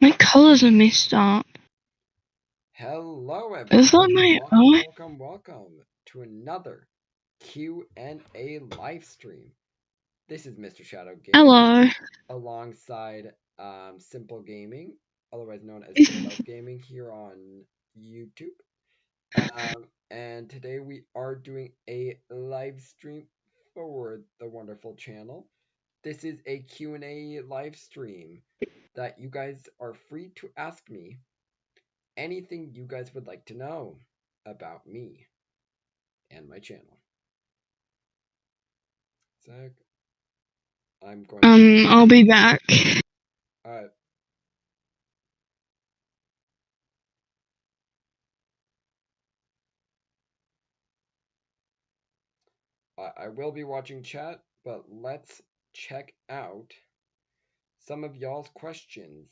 My colors are messed up. Hello, everyone. Is that my eye? Welcome to another QNA live stream. This is Mr. Shadow Gaming. Hello. Alongside Simple Gaming, otherwise known as Real Life Gaming, here on YouTube. And today we are doing a live stream for the wonderful channel. This is a Q&A live stream that you guys are free to ask me anything you guys would like to know about me and my channel. Zach, I'm going I'll be back. Alright. I will be watching chat, but let's check out some of y'all's questions.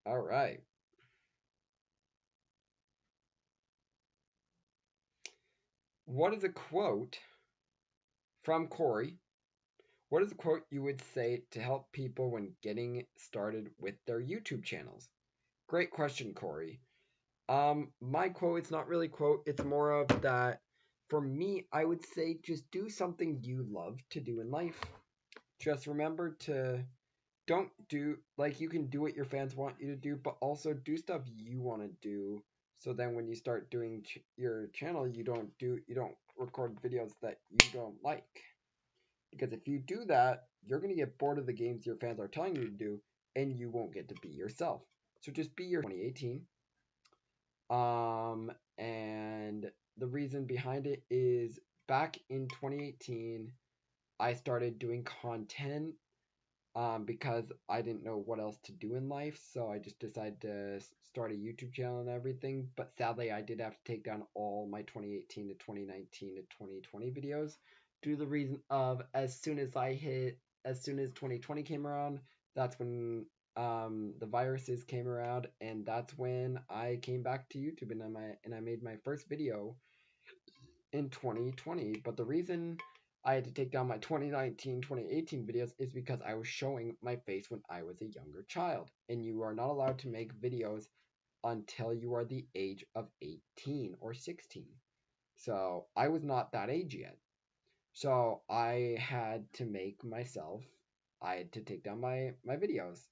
Alright. What is a quote from Corey? What is a quote you would say to help people when getting started with their YouTube channels? Great question, Corey. My quote, it's not really a quote, it's more of that. For me, I would say just do something you love to do in life. Just remember to don't do, like, you can do what your fans want you to do, but also do stuff you want to do. So then when you start doing your channel, you don't record videos that you don't like. Because if you do that, you're going to get bored of the games your fans are telling you to do, and you won't get to be yourself. So just be your 2018. And the reason behind it is back in 2018, I started doing content because I didn't know what else to do in life, so I just decided to start a YouTube channel and everything. But sadly, I did have to take down all my 2018 to 2019 to 2020 videos due to the reason of as soon as 2020 came around, that's when the viruses came around, and that's when I came back to YouTube and I made my first video in 2020. But the reason I had to take down my 2019, 2018 videos is because I was showing my face when I was a younger child, and you are not allowed to make videos until you are the age of 18 or 16. So I was not that age yet. So I had to take down my videos.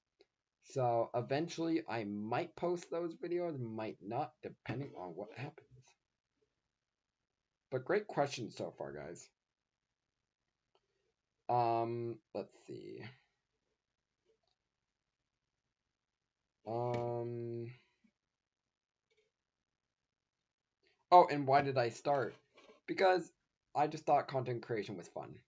So eventually I might post those videos, might not, depending on what happens. But great question so far, guys. Let's see. Oh, and why did I start? Because I just thought content creation was fun.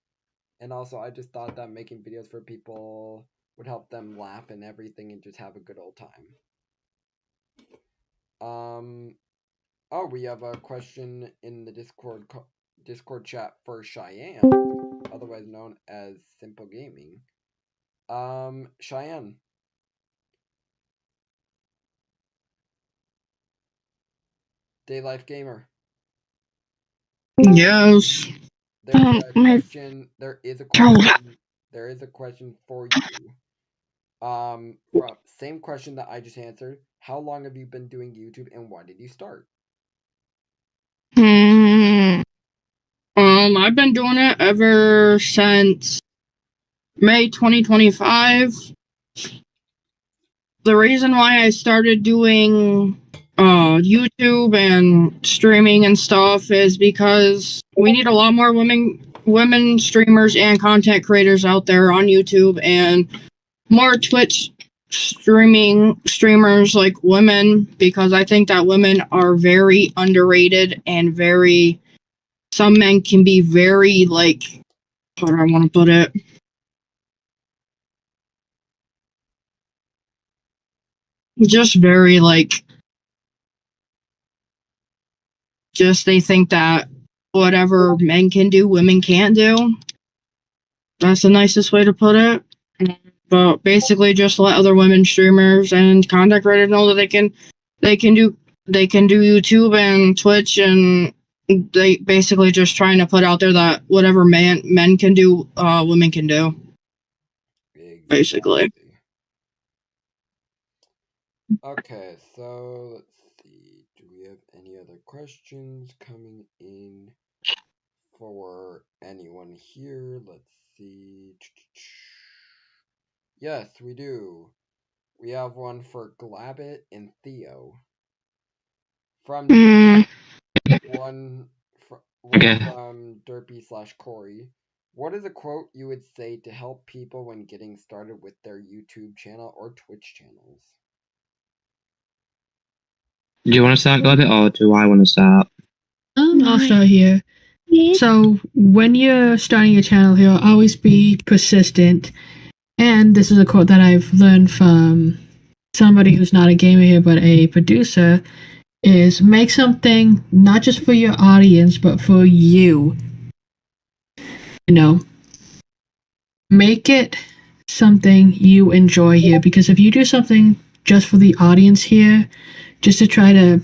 And also I just thought that making videos for people would help them laugh and everything and just have a good old time. Oh, we have a question in the Discord chat for Cheyenne, otherwise known as Simple Gaming. Cheyenne. Day Life Gamer. Yes. There is a question for you. Same question that I just answered. How long have you been doing YouTube and why did you start? I've been doing it ever since May 2025. The reason why I started doing YouTube and streaming and stuff is because we need a lot more women streamers and content creators out there on YouTube, and more Twitch streamers like women, because I think that women are very underrated and some men can be very, like, how do I want to put it? Just very, like, just they think that whatever men can do, women can't do. That's the nicest way to put it. But basically just let other women streamers and content creators know that they can do YouTube and Twitch, and they basically just trying to put out there that whatever men can do, women can do. Exactly. Basically. Okay, so let's see. Do we have any other questions coming in for anyone here? Let's see. Yes, we do. We have one for Glabbit and Theo. From Mm, one Okay. from Derpy/Corey. What is a quote you would say to help people when getting started with their YouTube channel or Twitch channels? Do you want to start, Glebit, or do I want to start? I'll start here. So when you're starting your channel here, always be persistent. And this is a quote that I've learned from somebody who's not a gamer here but a producer, is make something not just for your audience but for you. You know, make it something you enjoy here, because if you do something just for the audience here, just to try to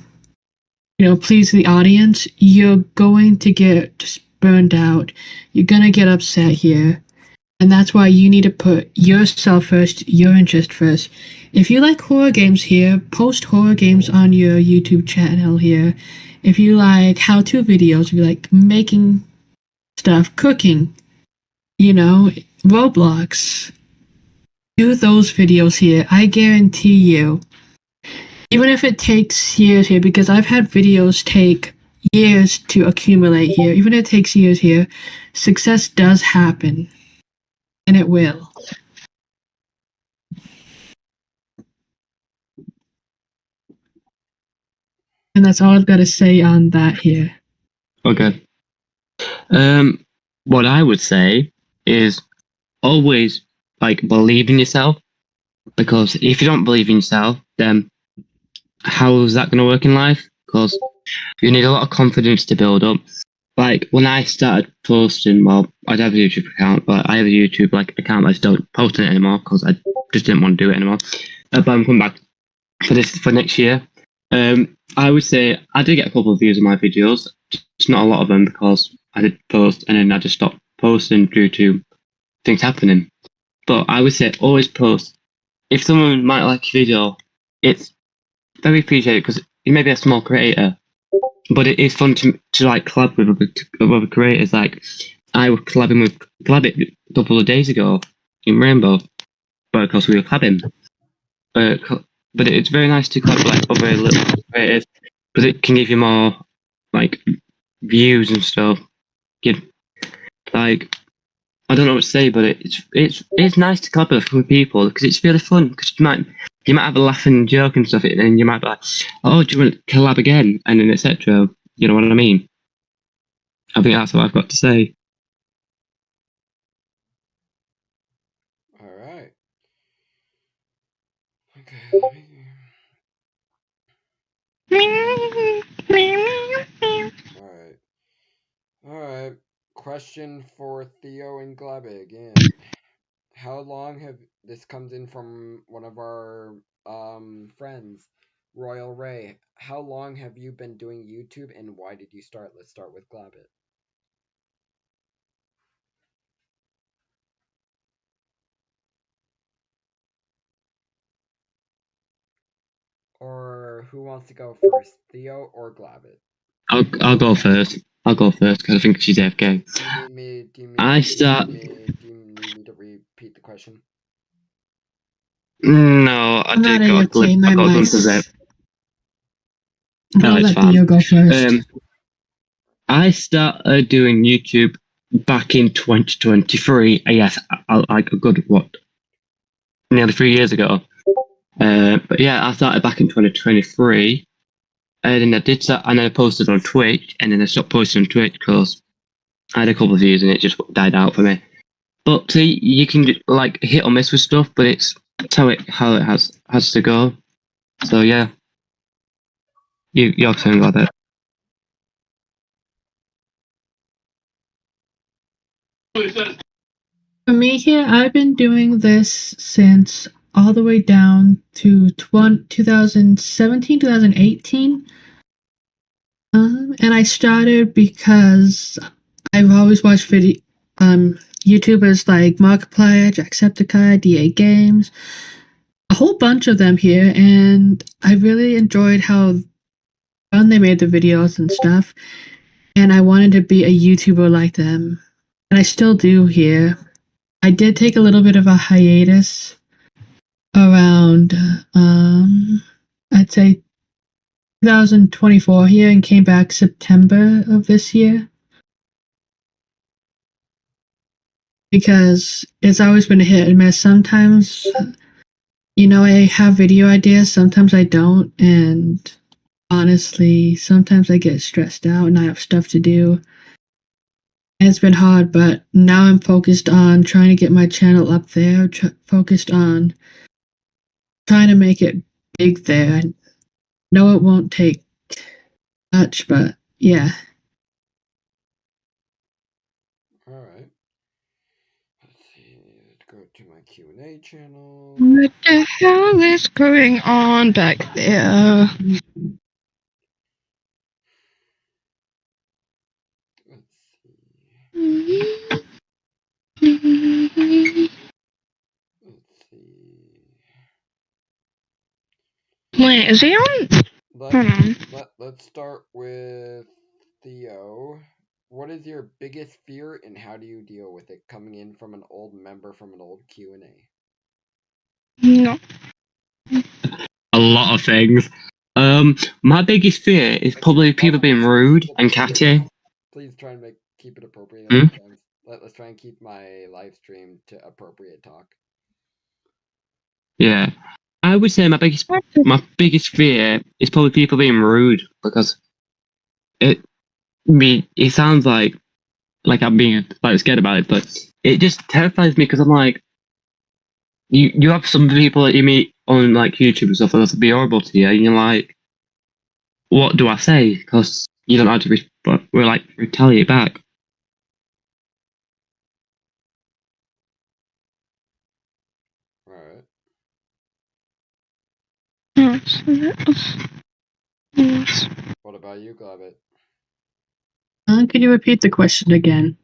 please the audience, you're going to get burned out. You're going to get upset here. And that's why you need to put yourself first, your interest first. If you like horror games here, post horror games on your YouTube channel here. If you like how-to videos, if you like making stuff, cooking, Roblox, do those videos here. I guarantee you, even if it takes years here, because I've had videos take years to accumulate here, even if it takes years here, success does happen. And it will. And that's all I've got to say on that here. Okay. What I would say is always believe in yourself, because if you don't believe in yourself, then how is that going to work in life? Because you need a lot of confidence to build up. Like when I started posting, well, I don't have a YouTube account, but I have a YouTube account. I just don't post on it anymore because I just didn't want to do it anymore. But I'm coming back for next year. I would say I did get a couple of views on my videos, just not a lot of them because I did post and then I just stopped posting due to things happening. But I would say always post. If someone might like your video, it's very appreciated because you may be a small creator, but it is fun to collab with other creators. Like I was collabing with Glabbit a couple of days ago in Rainbow, but of course we were collabing. But it's very nice to collab with other little creators because it can give you more views and stuff. Give I don't know what to say, but it's nice to collab with people because it's really fun. Because you might have a laughing joke and stuff, and you might be like, "Oh, do you want to collab again?" and then etc. You know what I mean? I think that's what I've got to say. All right. Okay. All right. All right. Question for Theo and Glabe again. How long have this comes in from one of our friends, Royal Ray? How long have you been doing YouTube and why did you start? Let's start with Glabbit. Or who wants to go first, Theo or Glabbit? I'll go first. I'll go first because I think she's AFK. Do you need me to repeat the question? No, I I'm did not go. AFK, my I got done mic. to that. I'll No, it's let fine. Theo go first. I started doing YouTube back in 2023. Yes, like a good nearly 3 years ago. But yeah, I started back in 2023, and then I did start, and then I posted on Twitch, and then I stopped posting on Twitch because I had a couple of views and it just died out for me. But see, you can hit or miss with stuff, but it's how it has to go. So yeah, you're saying about that. For me here, I've been doing this since all the way down to 2017, 2018. And I started because I've always watched YouTubers like Markiplier, Jacksepticeye, DA Games, a whole bunch of them here, and I really enjoyed how fun they made the videos and stuff. And I wanted to be a YouTuber like them, and I still do here. I did take a little bit of a hiatus around, I'd say 2024 here, and came back September of this year. Because it's always been a hit and miss. Sometimes, I have video ideas, sometimes I don't, and honestly, sometimes I get stressed out and I have stuff to do. And it's been hard, but now I'm focused on trying to get my channel up there, focused on trying to make it big there. I know it won't take much, but yeah. Alright. Let's see. Let's go to my QNA channel. What the hell is going on back there? Let's see. Let's see. Wait, is he on? Hold on. Let's start with Theo. What is your biggest fear and how do you deal with it coming in from an old member from an old QNA? No. A lot of things. My biggest fear is probably people being rude and catty. Please try and keep it appropriate. Let's try and keep my live stream to appropriate talk. Yeah. I would say my biggest fear is probably people being rude, because it sounds like I'm being like scared about it, but it just terrifies me, because I'm like, you have some people that you meet on like YouTube and stuff that'll be horrible to you, and you're like, what do I say? Because you don't know how to retaliate back. Alright. What about you, Glabbit? Could you repeat the question again?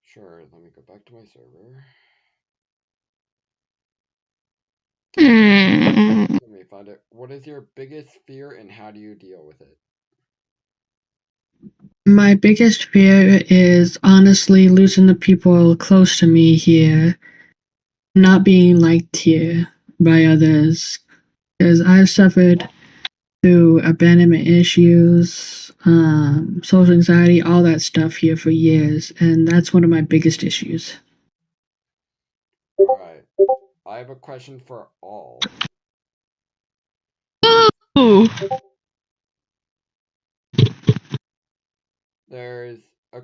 Sure, let me go back to my server. Let me find it. What is your biggest fear and how do you deal with it? My biggest fear is honestly losing the people close to me here, not being liked here by others, because I've suffered through abandonment issues, social anxiety, all that stuff here for years, and that's one of my biggest issues. Alright. I have a question for all. Ooh. There's a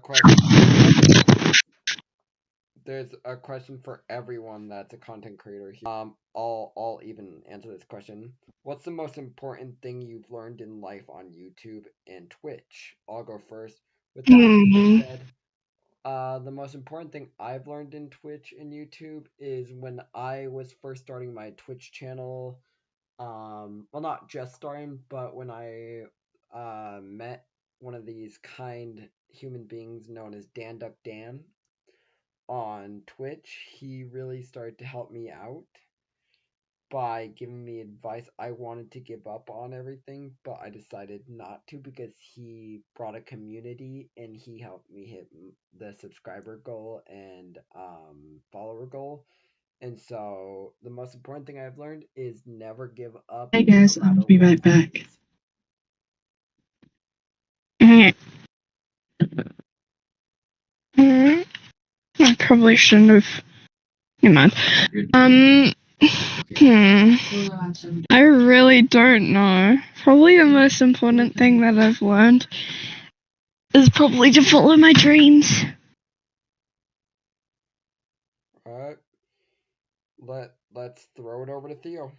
question for everyone that's a content creator here. I'll even answer this question. What's the most important thing you've learned in life on YouTube and Twitch? I'll go first. With that being said, the most important thing I've learned in Twitch and YouTube is when I was first starting my Twitch channel, well, not just starting, but when I met one of these kind human beings known as Dan Duck Dan on Twitch, he really started to help me out by giving me advice. I wanted to give up on everything, but I decided not to, because he brought a community and he helped me hit the subscriber goal and follower goal. And so the most important thing I've learned is never give up. Hey guys, I'll be right back. I probably shouldn't have. Never mind. I really don't know. Probably the most important thing that I've learned is probably to follow my dreams. Alright. Let's throw it over to Theo.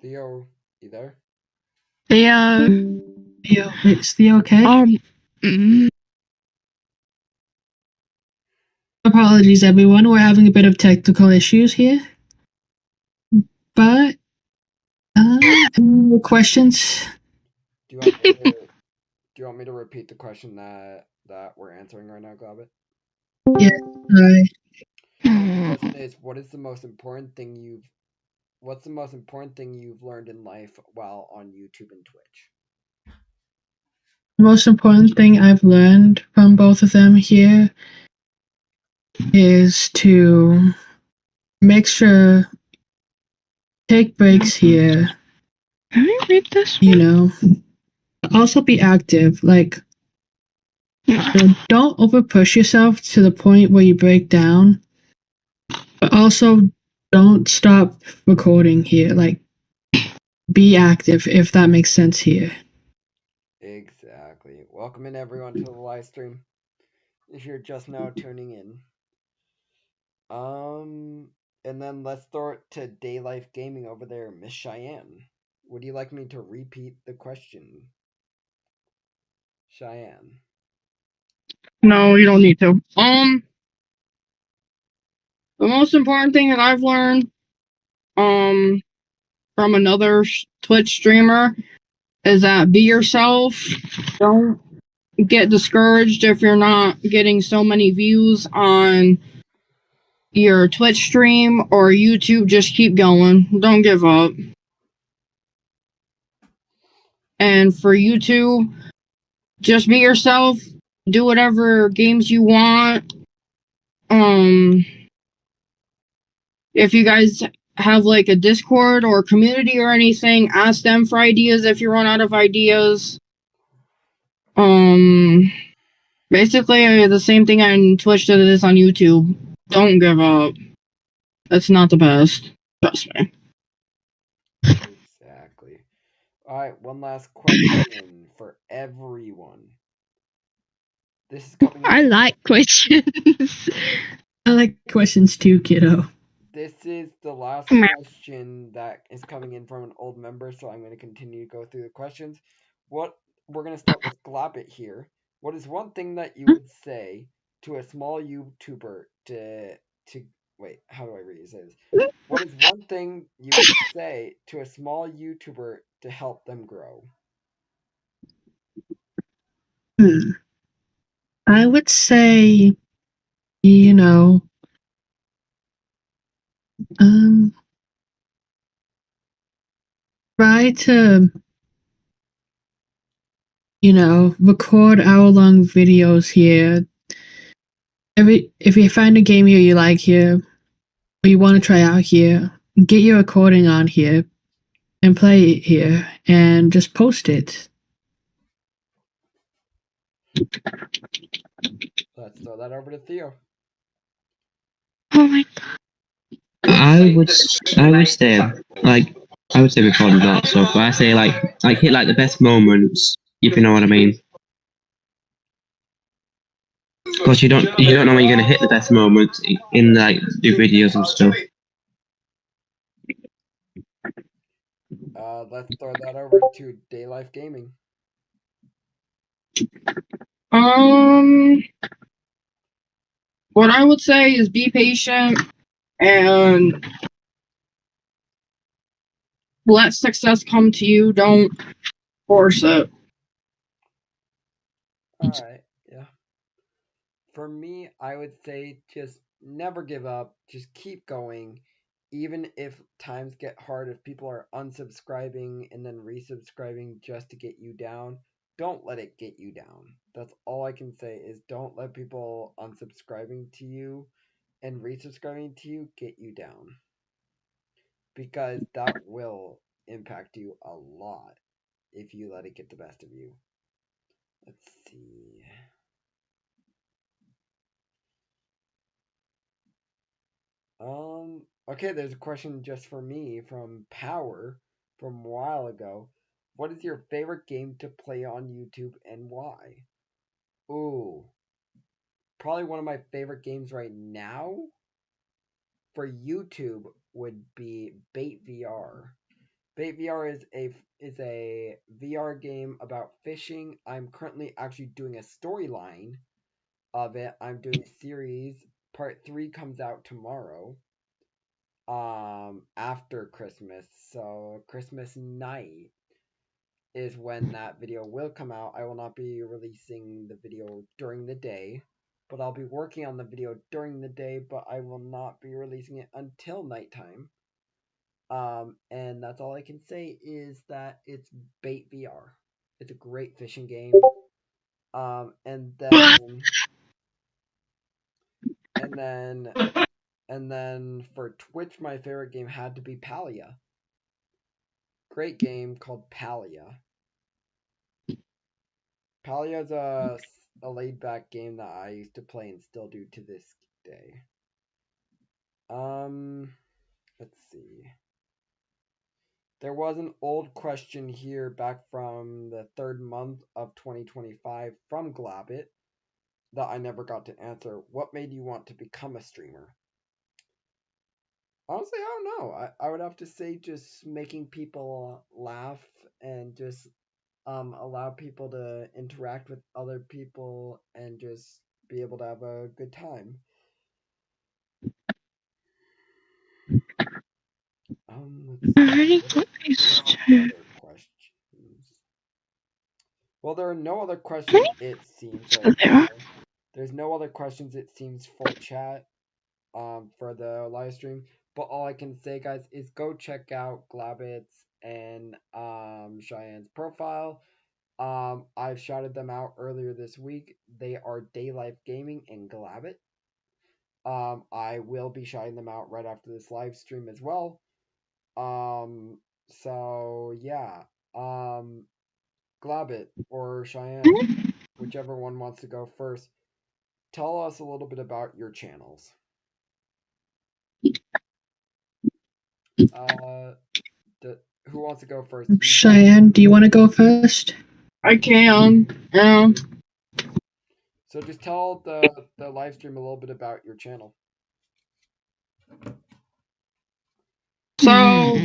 Theo, you there? Theo. Wait, is Theo okay? Apologies, everyone. We're having a bit of technical issues here. But more questions? Do you want me to repeat the question that we're answering right now, Globbit? Yeah. The question is, what's the most important thing you've learned in life while on YouTube and Twitch? The most important thing I've learned from both of them here is to make sure take breaks here. Can I read this? You know, also be active. Like, don't over push yourself to the point where you break down, but also don't stop recording here. Like, be active if that makes sense here. Exactly. Welcome in everyone to the live stream. If you're just now tuning in. And then let's throw it to Day Life Gaming over there, Miss Cheyenne. Would you like me to repeat the question? Cheyenne. No, you don't need to. The most important thing that I've learned, from another Twitch streamer is that be yourself. Don't get discouraged if you're not getting so many views on your Twitch stream or YouTube. Just keep going. Don't give up. And for YouTube, just be yourself. Do whatever games you want. If you guys have like a Discord or a community or anything, ask them for ideas if you run out of ideas. Basically the same thing on Twitch that it is on YouTube. Don't give up. It's not the best. Trust me. Exactly. Alright, one last question for everyone. This is coming I like questions. I like questions too, kiddo. This is the last question that is coming in from an old member, so I'm going to continue to go through the questions. We're going to start with Globbit here. What is one thing that you would say to a small YouTuber to wait, how do I read this? What is one thing you would say to a small YouTuber to help them grow? I would say, you know, try to, record hour-long videos here. If you find a game here you like here, or you want to try out here, get your recording on here and play it here and just post it. Let's throw that over to Theo. Oh my god. I would say recording that stuff, but I say like hit like the best moments, if you know what I mean. Because you don't know when you're gonna hit the best moments in like the videos and stuff. Let's throw that over to Day Life Gaming. What I would say is be patient and let success come to you. Don't force it. Alright, yeah. For me, I would say just never give up. Just keep going. Even if times get hard, if people are unsubscribing and then resubscribing just to get you down, don't let it get you down. That's all I can say is don't let people unsubscribing to you and resubscribing to you get you down. Because that will impact you a lot if you let it get the best of you. Let's see. Okay, there's a question just for me from Power from a while ago. What is your favorite game to play on YouTube and why? Ooh, probably one of my favorite games right now for YouTube would be Bait VR. Bait VR is a VR game about fishing. I'm currently actually doing a storyline of it. I'm doing a series. Part 3 comes out tomorrow. After Christmas, so Christmas night. is when that video will come out. I will not be releasing the video during the day, but I'll be working on the video during the day, but I will not be releasing it until nighttime. And that's all I can say is that it's Bait VR. It's a great fishing game. And then for Twitch, my favorite game had to be Palia. Great game called Palia. Palia is a laid back game that I used to play and still do to this day. Let's see. There was an old question here back from the third month of 2025 from Glabbit that I never got to answer. What made you want to become a streamer? Honestly, I don't know. I would have to say just making people laugh and just allow people to interact with other people and just be able to have a good time. Let's see. Other questions. Well, there are no other questions, it seems. There's no other questions, it seems, for chat for the live stream. But all I can say, guys, is go check out Glabbit's and Cheyenne's profile. I've shouted them out earlier this week. They are Daylife Gaming and Glabbit. I will be shouting them out right after this live stream as well. So yeah. Glabbit or Cheyenne, whichever one wants to go first, tell us a little bit about your channels. Who wants to go first? Cheyenne, do you want to go first? I can. Yeah. So just tell the live stream a little bit about your channel. So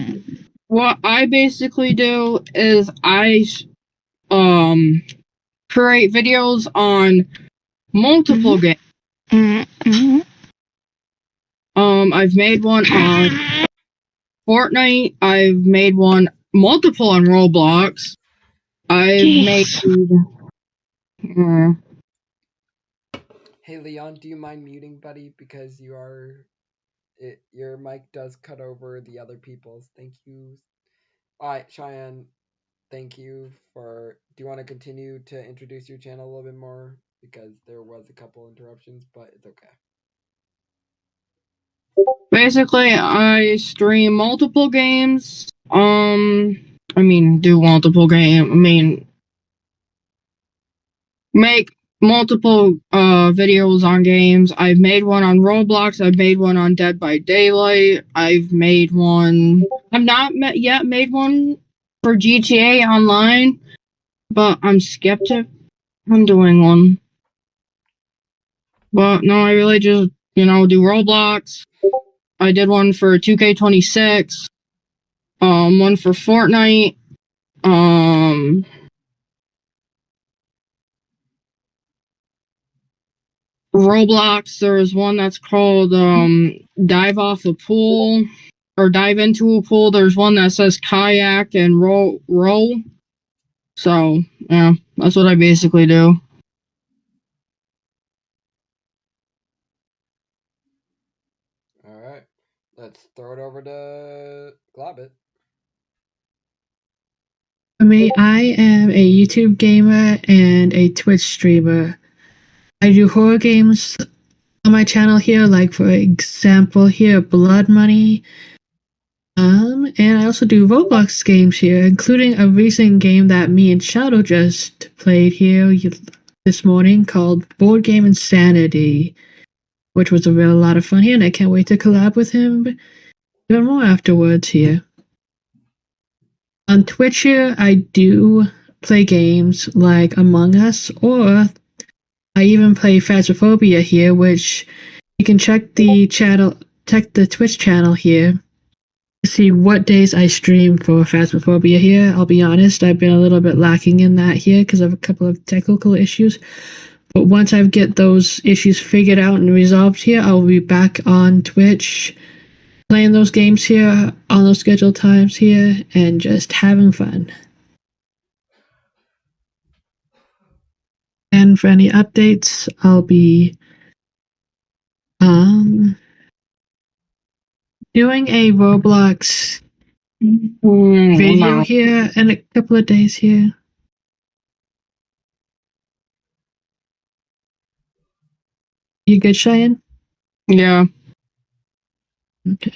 what I basically do is I create videos on multiple games. I've made one on Fortnite. I've made one multiple on Roblox. I've made. Hey Leon, do you mind muting, buddy? Because your mic does cut over the other people's. Thank you. All right, Cheyenne. Thank you for. Do you want to continue to introduce your channel a little bit more? Because there was a couple interruptions, but it's okay. Basically, I stream multiple games. Do multiple game. Make multiple videos on games. I've made one on Roblox. I've made one on Dead by Daylight. I've made one. I've not yet made one for GTA Online, but I'm skeptic on doing one. But no, I really just do Roblox. I did one for 2K26. One for Fortnite. Roblox, there's one that's called Dive Off a Pool or Dive Into a Pool. There's one that says Kayak and Row. So, yeah, that's what I basically do. Alright, let's throw it over to Glabbit. For me, I am a YouTube gamer and a Twitch streamer. I do horror games on my channel here, like for example here, Blood Money. And I also do Roblox games here, including a recent game that me and Shadow just played here this morning called Board Game Insanity, which was a real lot of fun here, and I can't wait to collab with him even more afterwards here. On Twitch here, I do play games like Among Us, or I even play Phasmophobia here, which you can check the Twitch channel here to see what days I stream for Phasmophobia here. I'll be honest, I've been a little bit lacking in that here because of a couple of technical issues. But once I get those issues figured out and resolved here, I'll be back on Twitch playing those games here on those scheduled times here and just having fun. And for any updates, I'll be doing a Roblox video here in a couple of days here. You good, Cheyenne? Yeah. Okay.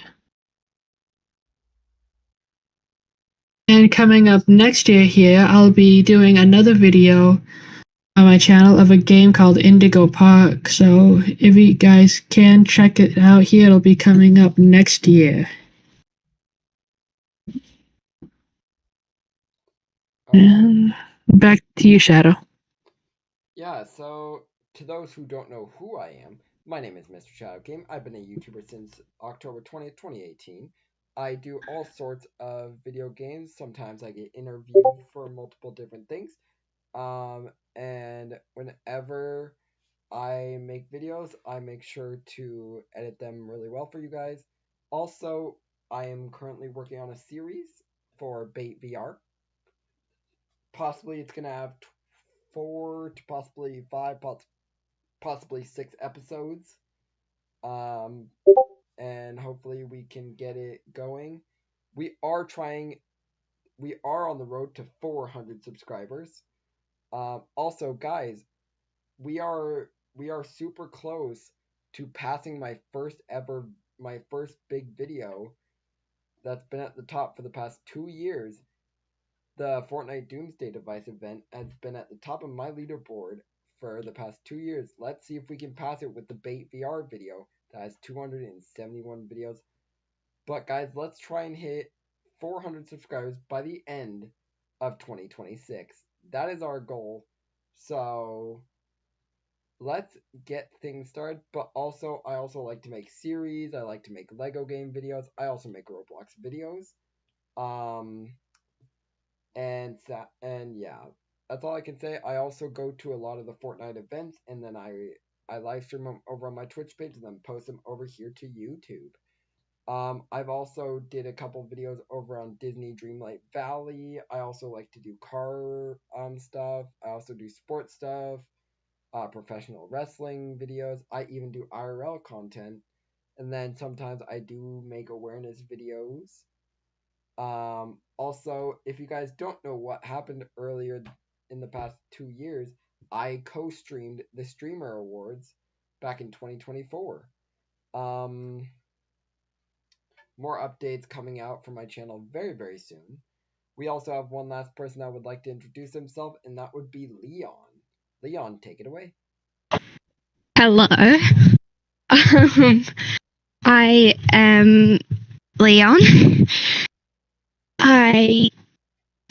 And coming up next year here, I'll be doing another video on my channel of a game called Indigo Park. So if you guys can check it out here, it'll be coming up next year. And back to you, Shadow. Yeah, so to those who don't know who I am, my name is Mr. Shadow Game. I've been a YouTuber since October 20th, 2018. I do all sorts of video games. Sometimes I get interviewed for multiple different things. And whenever I make videos, I make sure to edit them really well for you guys. Also, I am currently working on a series for Bait VR. Possibly it's going to have 4 to possibly 5, possibly 6 episodes. And hopefully we can get it going. We are on the road to 400 subscribers. Also, guys, we are super close to passing my first big video that's been at the top for the past 2 years. The Fortnite Doomsday Device event has been at the top of my leaderboard for the past 2 years. Let's see if we can pass it with the Bait VR video that has 271 videos. But guys, let's try and hit 400 subscribers by the end of 2026. That is our goal. So let's get things started. But also, I also like to make series. I like to make Lego game videos. I also make Roblox videos. And yeah, that's all I can say. I also go to a lot of the Fortnite events, and then I live stream them over on my Twitch page, and then post them over here to YouTube. I've also did a couple videos over on Disney Dreamlight Valley. I also like to do car stuff. I also do sports stuff, professional wrestling videos. I even do IRL content, and then sometimes I do make awareness videos. Also, if you guys don't know what happened earlier in the past 2 years, I co-streamed the Streamer Awards back in 2024. More updates coming out from my channel very, very soon. We also have one last person that would like to introduce himself, and that would be Leon. Leon, take it away. Hello. I am Leon. I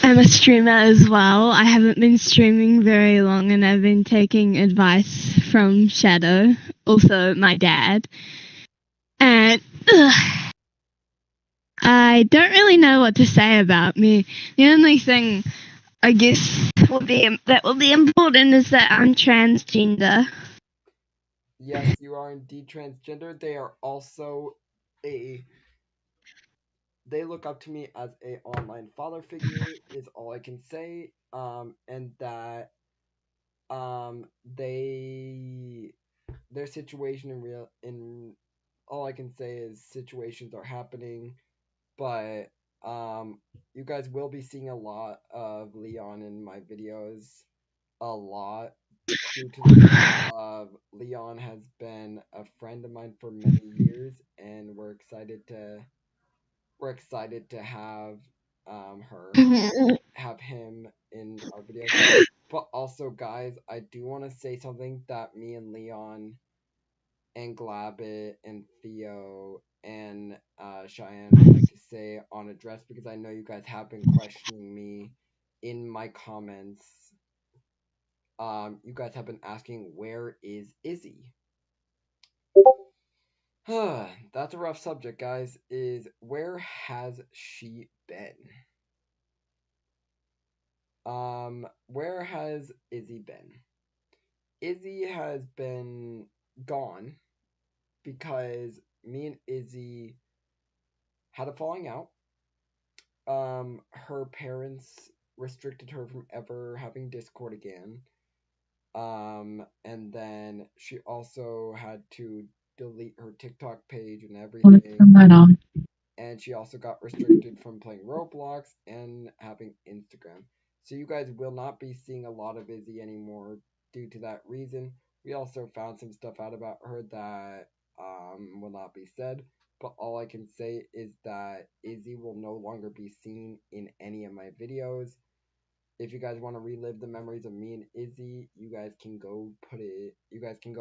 am a streamer as well. I haven't been streaming very long, and I've been taking advice from Shadow, also my dad. And I don't really know what to say about me. The only thing I guess will be important is that I'm transgender. Yes, you are indeed transgender. They are also they look up to me as a online father figure is all I can say. And that their situation in all I can say is situations are happening, but you guys will be seeing a lot of Leon in my videos, a lot, due to the fact of Leon has been a friend of mine for many years, and we're excited to have have him in our videos. But also, guys, I do want to say something that me and Leon and Glabbit and Theo and Cheyenne would like to say on address, because I know you guys have been questioning me in my comments. You guys have been asking, where is Izzy? That's a rough subject, guys. Is where has she been? Where has Izzy been? Izzy has been gone because me and Izzy had a falling out. Her parents restricted her from ever having Discord again. And then she also had to delete her TikTok page and Turn everything. that on. And she also got restricted from playing Roblox and having Instagram. So you guys will not be seeing a lot of Izzy anymore due to that reason. We also found some stuff out about her that will not be said. But all I can say is that Izzy will no longer be seen in any of my videos. If you guys want to relive the memories of me and Izzy, you guys can go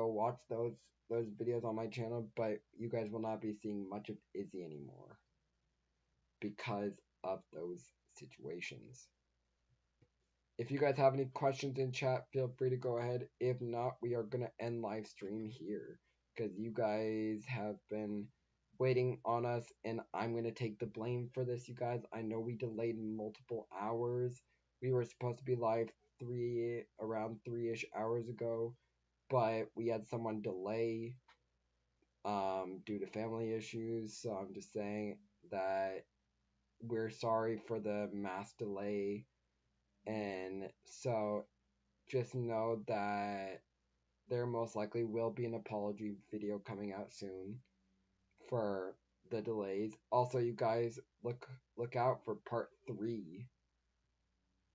watch those videos on my channel, but you guys will not be seeing much of Izzy anymore because of those situations. If you guys have any questions in chat, feel free to go ahead. If not, we are going to end live stream here because you guys have been waiting on us, and I'm going to take the blame for this, you guys. I know we delayed multiple hours. We were supposed to be live around 3-ish hours ago, but we had someone delay due to family issues. So I'm just saying that we're sorry for the mass delay, and so just know that there most likely will be an apology video coming out soon for the delays. Also, you guys look out for part 3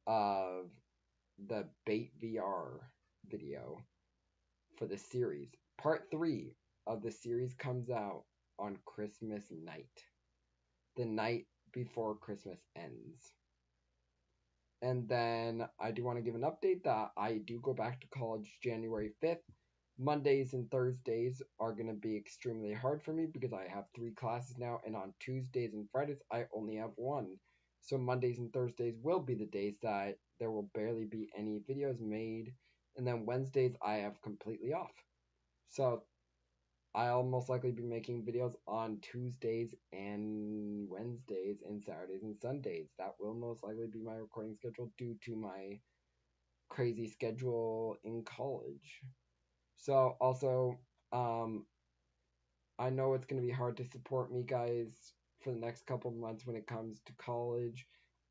of the Bait VR video for the series. Part 3 of the series comes out on Christmas night, the night before Christmas ends. And then I do want to give an update that I do go back to college January 5th. Mondays and Thursdays are going to be extremely hard for me because I have 3 classes now, and on Tuesdays and Fridays I only have 1. So Mondays and Thursdays will be the days that there will barely be any videos made, and then Wednesdays I have completely off. So I'll most likely be making videos on Tuesdays and Wednesdays and Saturdays and Sundays. That will most likely be my recording schedule due to my crazy schedule in college. So also, I know it's going to be hard to support me, guys, for the next couple of months when it comes to college.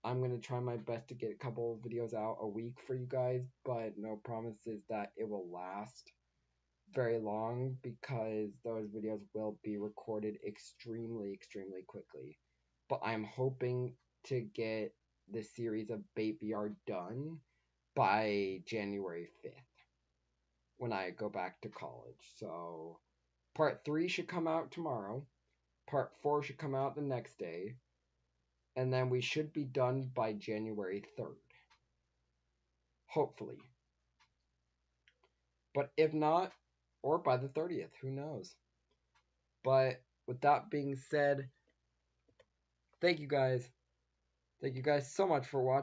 I'm going to try my best to get a couple of videos out a week for you guys, but no promises that it will last very long because those videos will be recorded extremely quickly. But I'm hoping to get the series of Bait VR done by January 5th when I go back to college. So part 3 should come out tomorrow. Part 4 should come out the next day. And then we should be done by January 3rd. Hopefully. But if not, or by the 30th, who knows? But with that being said, thank you guys. Thank you guys so much for watching.